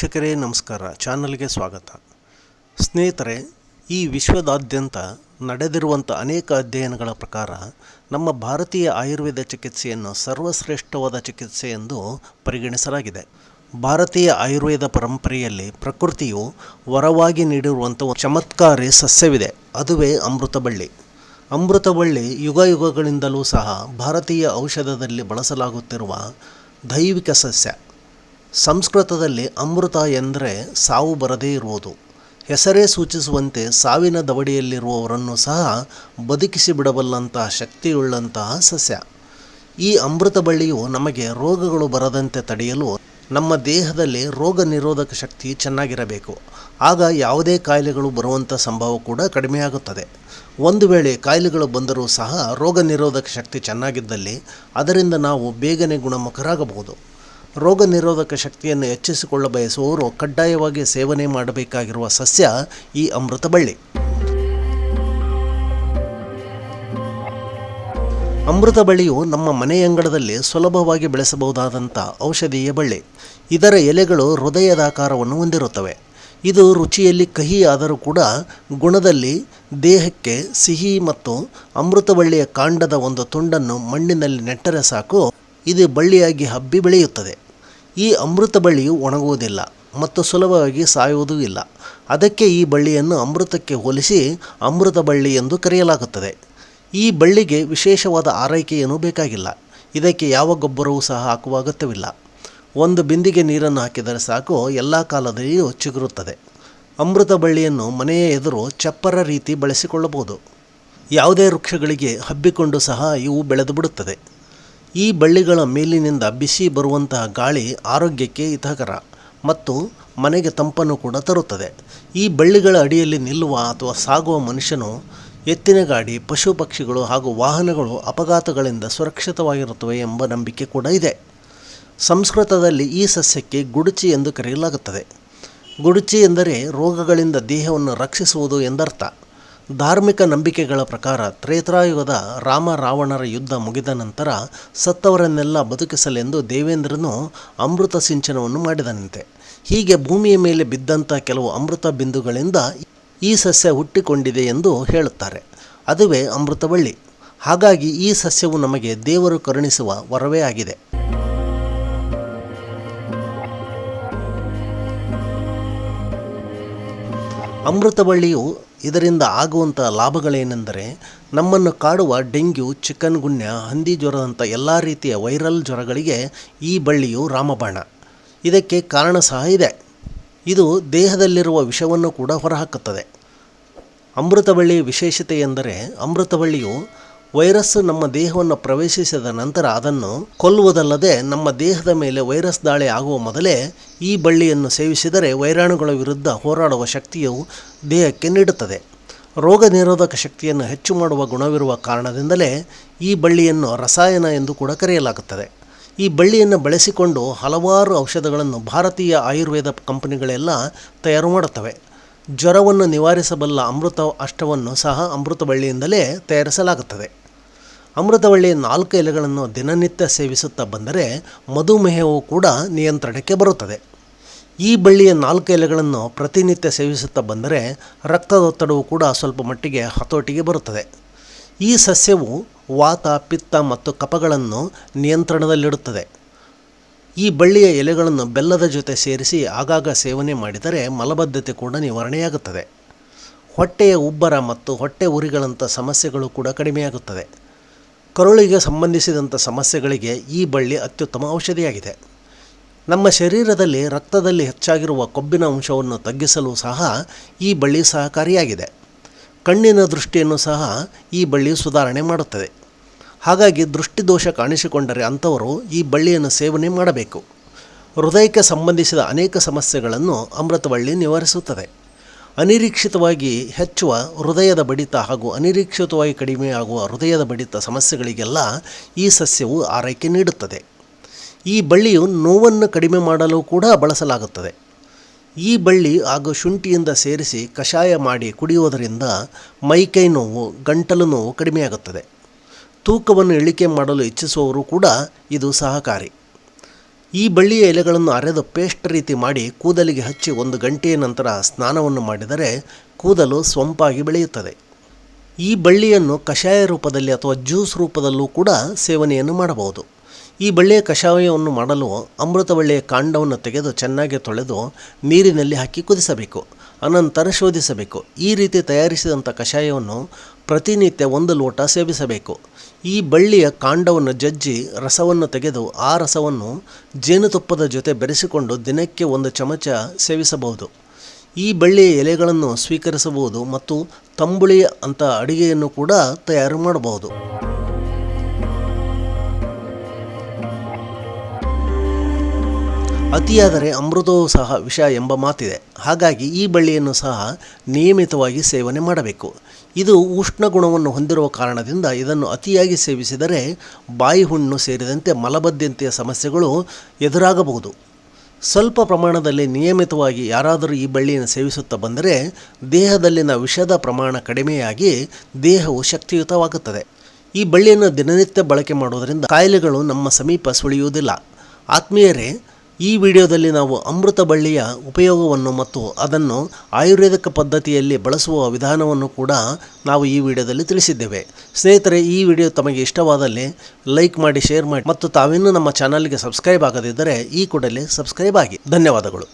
ವೀಕ್ಷಕರೇ ನಮಸ್ಕಾರ, ಚಾನಲ್ಗೆ ಸ್ವಾಗತ. ಸ್ನೇಹಿತರೆ, ಈ ವಿಶ್ವದಾದ್ಯಂತ ನಡೆದಿರುವಂಥ ಅನೇಕ ಅಧ್ಯಯನಗಳ ಪ್ರಕಾರ ನಮ್ಮ ಭಾರತೀಯ ಆಯುರ್ವೇದ ಚಿಕಿತ್ಸೆಯನ್ನು ಸರ್ವಶ್ರೇಷ್ಠವಾದ ಚಿಕಿತ್ಸೆ ಎಂದು ಪರಿಗಣಿಸಲಾಗಿದೆ. ಭಾರತೀಯ ಆಯುರ್ವೇದ ಪರಂಪರೆಯಲ್ಲಿ ಪ್ರಕೃತಿಯು ವರವಾಗಿ ನೀಡಿರುವಂಥ ಒಂದು ಚಮತ್ಕಾರಿ ಸಸ್ಯವಿದೆ, ಅದುವೇ ಅಮೃತಬಳ್ಳಿ. ಅಮೃತಬಳ್ಳಿ ಯುಗಯುಗಗಳಿಂದಲೂ ಸಹ ಭಾರತೀಯ ಔಷಧದಲ್ಲಿ ಬಳಸಲಾಗುತ್ತಿರುವ ದೈವಿಕ ಸಸ್ಯ. ಸಂಸ್ಕೃತದಲ್ಲಿ ಅಮೃತ ಎಂದರೆ ಸಾವು ಬರದೇ ಇರುವುದು. ಹೆಸರೇ ಸೂಚಿಸುವಂತೆ ಸಾವಿನ ದವಡಿಯಲ್ಲಿರುವವರನ್ನು ಸಹ ಬದುಕಿಸಿ ಬಿಡಬಲ್ಲಂತಹ ಶಕ್ತಿಯುಳ್ಳಂತಹ ಸಸ್ಯ. ಈ ಅಮೃತ ಬಳ್ಳಿಯು ನಮಗೆ ರೋಗಗಳು ಬರದಂತೆ ತಡೆಯಲು ನಮ್ಮ ದೇಹದಲ್ಲಿ ರೋಗ ನಿರೋಧಕ ಶಕ್ತಿ ಚೆನ್ನಾಗಿರಬೇಕು. ಆಗ ಯಾವುದೇ ಕಾಯಿಲೆಗಳು ಬರುವಂಥ ಸಂಭವ ಕೂಡ ಕಡಿಮೆಯಾಗುತ್ತದೆ. ಒಂದು ವೇಳೆ ಕಾಯಿಲೆಗಳು ಬಂದರೂ ಸಹ ರೋಗ ನಿರೋಧಕ ಶಕ್ತಿ ಚೆನ್ನಾಗಿದ್ದಲ್ಲಿ ಅದರಿಂದ ನಾವು ಬೇಗನೆ ಗುಣಮುಖರಾಗಬಹುದು. ರೋಗ ನಿರೋಧಕ ಶಕ್ತಿಯನ್ನು ಹೆಚ್ಚಿಸಿಕೊಳ್ಳ ಬಯಸುವವರು ಕಡ್ಡಾಯವಾಗಿ ಸೇವನೆ ಮಾಡಬೇಕಾಗಿರುವ ಸಸ್ಯ ಈ ಅಮೃತ ಬಳ್ಳಿ. ಅಮೃತ ಬಳ್ಳಿಯು ನಮ್ಮ ಮನೆಯಂಗಳದಲ್ಲಿ ಸುಲಭವಾಗಿ ಬೆಳೆಸಬಹುದಾದಂಥ ಔಷಧೀಯ ಬಳ್ಳಿ. ಇದರ ಎಲೆಗಳು ಹೃದಯದಾಕಾರವನ್ನು ಹೊಂದಿರುತ್ತವೆ. ಇದು ರುಚಿಯಲ್ಲಿ ಕಹಿ ಆದರೂ ಕೂಡ ಗುಣದಲ್ಲಿ ದೇಹಕ್ಕೆ ಸಿಹಿ. ಮತ್ತು ಅಮೃತ ಬಳ್ಳಿಯ ಕಾಂಡದ ಒಂದು ತುಂಡನ್ನು ಮಣ್ಣಿನಲ್ಲಿ ನೆಟ್ಟರೆ ಸಾಕು, ಇದು ಬಳ್ಳಿಯಾಗಿ ಹಬ್ಬಿ ಬೆಳೆಯುತ್ತದೆ. ಈ ಅಮೃತ ಬಳ್ಳಿಯು ಒಣಗುವುದಿಲ್ಲ ಮತ್ತು ಸುಲಭವಾಗಿ ಸಾಯುವುದೂ ಇಲ್ಲ. ಅದಕ್ಕೆ ಈ ಬಳ್ಳಿಯನ್ನು ಅಮೃತಕ್ಕೆ ಹೋಲಿಸಿ ಅಮೃತ ಬಳ್ಳಿ ಎಂದು ಕರೆಯಲಾಗುತ್ತದೆ. ಈ ಬಳ್ಳಿಗೆ ವಿಶೇಷವಾದ ಆರೈಕೆಯೇನೂ ಬೇಕಾಗಿಲ್ಲ. ಇದಕ್ಕೆ ಯಾವ ಗೊಬ್ಬರವೂ ಸಹ ಹಾಕುವ ಅಗತ್ಯವಿಲ್ಲ. ಒಂದು ಬಿಂದಿಗೆ ನೀರನ್ನು ಹಾಕಿದರೆ ಸಾಕು, ಎಲ್ಲ ಕಾಲದಲ್ಲಿಯೂ ಚಿಗುರುತ್ತದೆ. ಅಮೃತ ಬಳ್ಳಿಯನ್ನು ಮನೆಯ ಎದುರು ಚಪ್ಪರ ರೀತಿ ಬಳಸಿಕೊಳ್ಳಬಹುದು. ಯಾವುದೇ ವೃಕ್ಷಗಳಿಗೆ ಹಬ್ಬಿಕೊಂಡು ಸಹ ಇವು ಬೆಳೆದು ಬಿಡುತ್ತದೆ. ಈ ಬಳ್ಳಿಗಳ ಮೇಲಿನಿಂದ ಬಿಸಿ ಬರುವಂತಹ ಗಾಳಿ ಆರೋಗ್ಯಕ್ಕೆ ಹಿತಕರ ಮತ್ತು ಮನೆಗೆ ತಂಪನ್ನು ಕೂಡ ತರುತ್ತದೆ. ಈ ಬಳ್ಳಿಗಳ ಅಡಿಯಲ್ಲಿ ನಿಲ್ಲುವ ಅಥವಾ ಸಾಗುವ ಮನುಷ್ಯನು, ಎತ್ತಿನ ಗಾಡಿ, ಪಶು ಪಕ್ಷಿಗಳು ಹಾಗೂ ವಾಹನಗಳು ಅಪಘಾತಗಳಿಂದ ಸುರಕ್ಷಿತವಾಗಿರುತ್ತವೆ ಎಂಬ ನಂಬಿಕೆ ಕೂಡ ಇದೆ. ಸಂಸ್ಕೃತದಲ್ಲಿ ಈ ಸಸ್ಯಕ್ಕೆ ಗುಡುಚಿ ಎಂದು ಕರೆಯಲಾಗುತ್ತದೆ. ಗುಡುಚಿ ಎಂದರೆ ರೋಗಗಳಿಂದ ದೇಹವನ್ನು ರಕ್ಷಿಸುವುದು ಎಂದರ್ಥ. ಧಾರ್ಮಿಕ ನಂಬಿಕೆಗಳ ಪ್ರಕಾರ ತ್ರೇತಾಯುಗದ ರಾಮ ರಾವಣರ ಯುದ್ಧ ಮುಗಿದ ನಂತರ ಸತ್ತವರನ್ನೆಲ್ಲ ಬದುಕಿಸಲೆಂದು ದೇವೇಂದ್ರನು ಅಮೃತ ಸಿಂಚನವನ್ನು ಮಾಡಿದನಂತೆ. ಹೀಗೆ ಭೂಮಿಯ ಮೇಲೆ ಬಿದ್ದಂಥ ಕೆಲವು ಅಮೃತ ಬಿಂದುಗಳಿಂದ ಈ ಸಸ್ಯ ಹುಟ್ಟಿಕೊಂಡಿದೆ ಎಂದು ಹೇಳುತ್ತಾರೆ. ಅದುವೇ ಅಮೃತಬಳ್ಳಿ. ಹಾಗಾಗಿ ಈ ಸಸ್ಯವು ನಮಗೆ ದೇವರು ಕರುಣಿಸುವ ವರವೇ ಆಗಿದೆ. ಅಮೃತಬಳ್ಳಿಯು ಇದರಿಂದ ಆಗುವಂಥ ಲಾಭಗಳೇನೆಂದರೆ, ನಮ್ಮನ್ನು ಕಾಡುವ ಡೆಂಗ್ಯೂ, ಚಿಕನ್ ಗುನ್ಯ, ಹಂದಿ ಜ್ವರದಂಥ ಎಲ್ಲ ರೀತಿಯ ವೈರಲ್ ಜ್ವರಗಳಿಗೆ ಈ ಬಳ್ಳಿಯು ರಾಮಬಾಣ. ಇದಕ್ಕೆ ಕಾರಣ ಸಹ ಇದೆ. ಇದು ದೇಹದಲ್ಲಿರುವ ವಿಷವನ್ನು ಕೂಡ ಹೊರಹಾಕುತ್ತದೆ. ಅಮೃತಬಳ್ಳಿಯ ವಿಶೇಷತೆ ಎಂದರೆ, ಅಮೃತಬಳ್ಳಿಯು ವೈರಸ್ಸು ನಮ್ಮ ದೇಹವನ್ನು ಪ್ರವೇಶಿಸಿದ ನಂತರ ಅದನ್ನು ಕೊಲ್ಲುವುದಲ್ಲದೆ ನಮ್ಮ ದೇಹದ ಮೇಲೆ ವೈರಸ್ ದಾಳಿ ಆಗುವ ಮೊದಲೇ ಈ ಬಳ್ಳಿಯನ್ನು ಸೇವಿಸಿದರೆ ವೈರಾಣುಗಳ ವಿರುದ್ಧ ಹೋರಾಡುವ ಶಕ್ತಿಯು ದೇಹಕ್ಕೆ ನೀಡುತ್ತದೆ. ರೋಗ ನಿರೋಧಕ ಶಕ್ತಿಯನ್ನು ಹೆಚ್ಚು ಮಾಡುವ ಗುಣವಿರುವ ಕಾರಣದಿಂದಲೇ ಈ ಬಳ್ಳಿಯನ್ನು ರಸಾಯನ ಎಂದು ಕೂಡ ಕರೆಯಲಾಗುತ್ತದೆ. ಈ ಬಳ್ಳಿಯನ್ನು ಬಳಸಿಕೊಂಡು ಹಲವಾರು ಔಷಧಗಳನ್ನು ಭಾರತೀಯ ಆಯುರ್ವೇದ ಕಂಪನಿಗಳೆಲ್ಲ ತಯಾರು ಮಾಡುತ್ತವೆ. ಜ್ವರವನ್ನು ನಿವಾರಿಸಬಲ್ಲ ಅಮೃತ ಅಷ್ಟವನ್ನು ಸಹ ಅಮೃತ ಬಳ್ಳಿಯಿಂದಲೇ ತಯಾರಿಸಲಾಗುತ್ತದೆ. ಅಮೃತಬಳ್ಳಿಯ 4 ಎಲೆಗಳನ್ನು ದಿನನಿತ್ಯ ಸೇವಿಸುತ್ತಾ ಬಂದರೆ ಮಧುಮೇಹವು ಕೂಡ ನಿಯಂತ್ರಣಕ್ಕೆ ಬರುತ್ತದೆ. ಈ ಬಳ್ಳಿಯ 4 ಎಲೆಗಳನ್ನು ಪ್ರತಿನಿತ್ಯ ಸೇವಿಸುತ್ತಾ ಬಂದರೆ ರಕ್ತದೊತ್ತಡವು ಕೂಡ ಸ್ವಲ್ಪ ಮಟ್ಟಿಗೆ ಹತೋಟಿಗೆ ಬರುತ್ತದೆ. ಈ ಸಸ್ಯವು ವಾತ, ಪಿತ್ತ ಮತ್ತು ಕಫಗಳನ್ನು ನಿಯಂತ್ರಣದಲ್ಲಿಡುತ್ತದೆ. ಈ ಬಳ್ಳಿಯ ಎಲೆಗಳನ್ನು ಬೆಲ್ಲದ ಜೊತೆ ಸೇರಿಸಿ ಆಗಾಗ ಸೇವನೆ ಮಾಡಿದರೆ ಮಲಬದ್ಧತೆ ಕೂಡ ನಿವಾರಣೆಯಾಗುತ್ತದೆ. ಹೊಟ್ಟೆಯ ಉಬ್ಬರ ಮತ್ತು ಹೊಟ್ಟೆ ಉರಿಗಳಂಥ ಸಮಸ್ಯೆಗಳು ಕೂಡ ಕಡಿಮೆಯಾಗುತ್ತದೆ. ಕರುಳಿಗೆ ಸಂಬಂಧಿಸಿದಂಥ ಸಮಸ್ಯೆಗಳಿಗೆ ಈ ಬಳ್ಳಿ ಅತ್ಯುತ್ತಮ ಔಷಧಿಯಾಗಿದೆ. ನಮ್ಮ ಶರೀರದಲ್ಲಿ ರಕ್ತದಲ್ಲಿ ಹೆಚ್ಚಾಗಿರುವ ಕೊಬ್ಬಿನ ಅಂಶವನ್ನು ತಗ್ಗಿಸಲು ಸಹ ಈ ಬಳ್ಳಿ ಸಹಕಾರಿಯಾಗಿದೆ. ಕಣ್ಣಿನ ದೃಷ್ಟಿಯನ್ನು ಸಹ ಈ ಬಳ್ಳಿ ಸುಧಾರಣೆ ಮಾಡುತ್ತದೆ. ಹಾಗಾಗಿ ದೃಷ್ಟಿದೋಷ ಕಾಣಿಸಿಕೊಂಡರೆ ಅಂಥವರು ಈ ಬಳ್ಳಿಯನ್ನು ಸೇವನೆ ಮಾಡಬೇಕು. ಹೃದಯಕ್ಕೆ ಸಂಬಂಧಿಸಿದ ಅನೇಕ ಸಮಸ್ಯೆಗಳನ್ನು ಅಮೃತಬಳ್ಳಿ ನಿವಾರಿಸುತ್ತದೆ. ಅನಿರೀಕ್ಷಿತವಾಗಿ ಹೆಚ್ಚುವ ಹೃದಯದ ಬಡಿತ ಹಾಗೂ ಅನಿರೀಕ್ಷಿತವಾಗಿ ಕಡಿಮೆಯಾಗುವ ಹೃದಯದ ಬಡಿತ ಸಮಸ್ಯೆಗಳಿಗೆಲ್ಲ ಈ ಸಸ್ಯವು ಆರೈಕೆ ನೀಡುತ್ತದೆ. ಈ ಬಳ್ಳಿಯು ನೋವನ್ನು ಕಡಿಮೆ ಮಾಡಲು ಕೂಡ ಬಳಸಲಾಗುತ್ತದೆ. ಈ ಬಳ್ಳಿ ಹಾಗೂ ಶುಂಠಿಯಿಂದ ಸೇರಿಸಿ ಕಷಾಯ ಮಾಡಿ ಕುಡಿಯುವುದರಿಂದ ಮೈಕೈ ನೋವು, ಗಂಟಲು ನೋವು ಕಡಿಮೆಯಾಗುತ್ತದೆ. ತೂಕವನ್ನು ಇಳಿಕೆ ಮಾಡಲು ಇಚ್ಛಿಸುವವರು ಕೂಡ ಇದು ಸಹಕಾರಿ. ಈ ಬಳ್ಳಿಯ ಎಲೆಗಳನ್ನು ಅರೆದು ಪೇಸ್ಟ್ ರೀತಿ ಮಾಡಿ ಕೂದಲಿಗೆ ಹಚ್ಚಿ 1 ಗಂಟೆಯ ನಂತರ ಸ್ನಾನವನ್ನು ಮಾಡಿದರೆ ಕೂದಲು ಸೊಂಪಾಗಿ ಬೆಳೆಯುತ್ತದೆ. ಈ ಬಳ್ಳಿಯನ್ನು ಕಷಾಯ ರೂಪದಲ್ಲಿ ಅಥವಾ ಜ್ಯೂಸ್ ರೂಪದಲ್ಲೂ ಕೂಡ ಸೇವನೆಯನ್ನು ಮಾಡಬಹುದು. ಈ ಬಳ್ಳಿಯ ಕಷಾಯವನ್ನು ಮಾಡಲು ಅಮೃತಬಳ್ಳಿಯ ಕಾಂಡವನ್ನು ತೆಗೆದು ಚೆನ್ನಾಗಿ ತೊಳೆದು ನೀರಿನಲ್ಲಿ ಹಾಕಿ ಕುದಿಸಬೇಕು. ಅನಂತರ ಶೋಧಿಸಬೇಕು. ಈ ರೀತಿ ತಯಾರಿಸಿದಂಥ ಕಷಾಯವನ್ನು ಪ್ರತಿನಿತ್ಯ 1 ಲೋಟ ಸೇವಿಸಬೇಕು. ಈ ಬಳ್ಳಿಯ ಕಾಂಡವನ್ನು ಜಜ್ಜಿ ರಸವನ್ನು ತೆಗೆದು ಆ ರಸವನ್ನು ಜೇನುತುಪ್ಪದ ಜೊತೆ ಬೆರೆಸಿಕೊಂಡು ದಿನಕ್ಕೆ 1 ಚಮಚ ಸೇವಿಸಬಹುದು. ಈ ಬಳ್ಳಿಯ ಎಲೆಗಳನ್ನು ಸ್ವೀಕರಿಸಬಹುದು ಮತ್ತು ತಂಬುಳಿ ಅಂತ ಅಡಿಗೆಯನ್ನು ಕೂಡ ತಯಾರು ಮಾಡಬಹುದು. ಅತಿಯಾದರೆ ಅಮೃತವೂ ಸಹ ವಿಷ ಎಂಬ ಮಾತಿದೆ. ಹಾಗಾಗಿ ಈ ಬಳ್ಳಿಯನ್ನು ಸಹ ನಿಯಮಿತವಾಗಿ ಸೇವನೆ ಮಾಡಬೇಕು. ಇದು ಉಷ್ಣ ಗುಣವನ್ನು ಹೊಂದಿರುವ ಕಾರಣದಿಂದ ಇದನ್ನು ಅತಿಯಾಗಿ ಸೇವಿಸಿದರೆ ಬಾಯಿ ಹುಣ್ಣು ಸೇರಿದಂತೆ ಮಲಬದ್ಧತೆಯ ಸಮಸ್ಯೆಗಳು ಎದುರಾಗಬಹುದು. ಸ್ವಲ್ಪ ಪ್ರಮಾಣದಲ್ಲಿ ನಿಯಮಿತವಾಗಿ ಯಾರಾದರೂ ಈ ಬಳ್ಳಿಯನ್ನು ಸೇವಿಸುತ್ತಾ ಬಂದರೆ ದೇಹದಲ್ಲಿನ ವಿಷದ ಪ್ರಮಾಣ ಕಡಿಮೆಯಾಗಿ ದೇಹವು ಶಕ್ತಿಯುತವಾಗುತ್ತದೆ. ಈ ಬಳ್ಳಿಯನ್ನು ದಿನನಿತ್ಯ ಬಳಕೆ ಮಾಡುವುದರಿಂದ ಕಾಯಿಲೆಗಳು ನಮ್ಮ ಸಮೀಪ ಸುಳಿಯುವುದಿಲ್ಲ. ಆತ್ಮೀಯರೇ, ಈ ವಿಡಿಯೋದಲ್ಲಿ ನಾವು ಅಮೃತ ಬಳ್ಳಿಯ ಉಪಯೋಗವನ್ನು ಮತ್ತು ಅದನ್ನು ಆಯುರ್ವೇದಿಕ ಪದ್ಧತಿಯಲ್ಲಿ ಬಳಸುವ ವಿಧಾನವನ್ನು ಕೂಡ ನಾವು ಈ ವಿಡಿಯೋದಲ್ಲಿ ತಿಳಿಸಿದ್ದೇವೆ. ಸ್ನೇಹಿತರೆ, ಈ ವಿಡಿಯೋ ತಮಗೆ ಇಷ್ಟವಾದಲ್ಲಿ ಲೈಕ್ ಮಾಡಿ, ಶೇರ್ ಮಾಡಿ ಮತ್ತು ತಾವಿನ್ನೂ ನಮ್ಮ ಚಾನಲ್ಗೆ ಸಬ್ಸ್ಕ್ರೈಬ್ ಆಗದಿದ್ದರೆ ಈ ಕೂಡಲೇ ಸಬ್ಸ್ಕ್ರೈಬ್ ಆಗಿ. ಧನ್ಯವಾದಗಳು.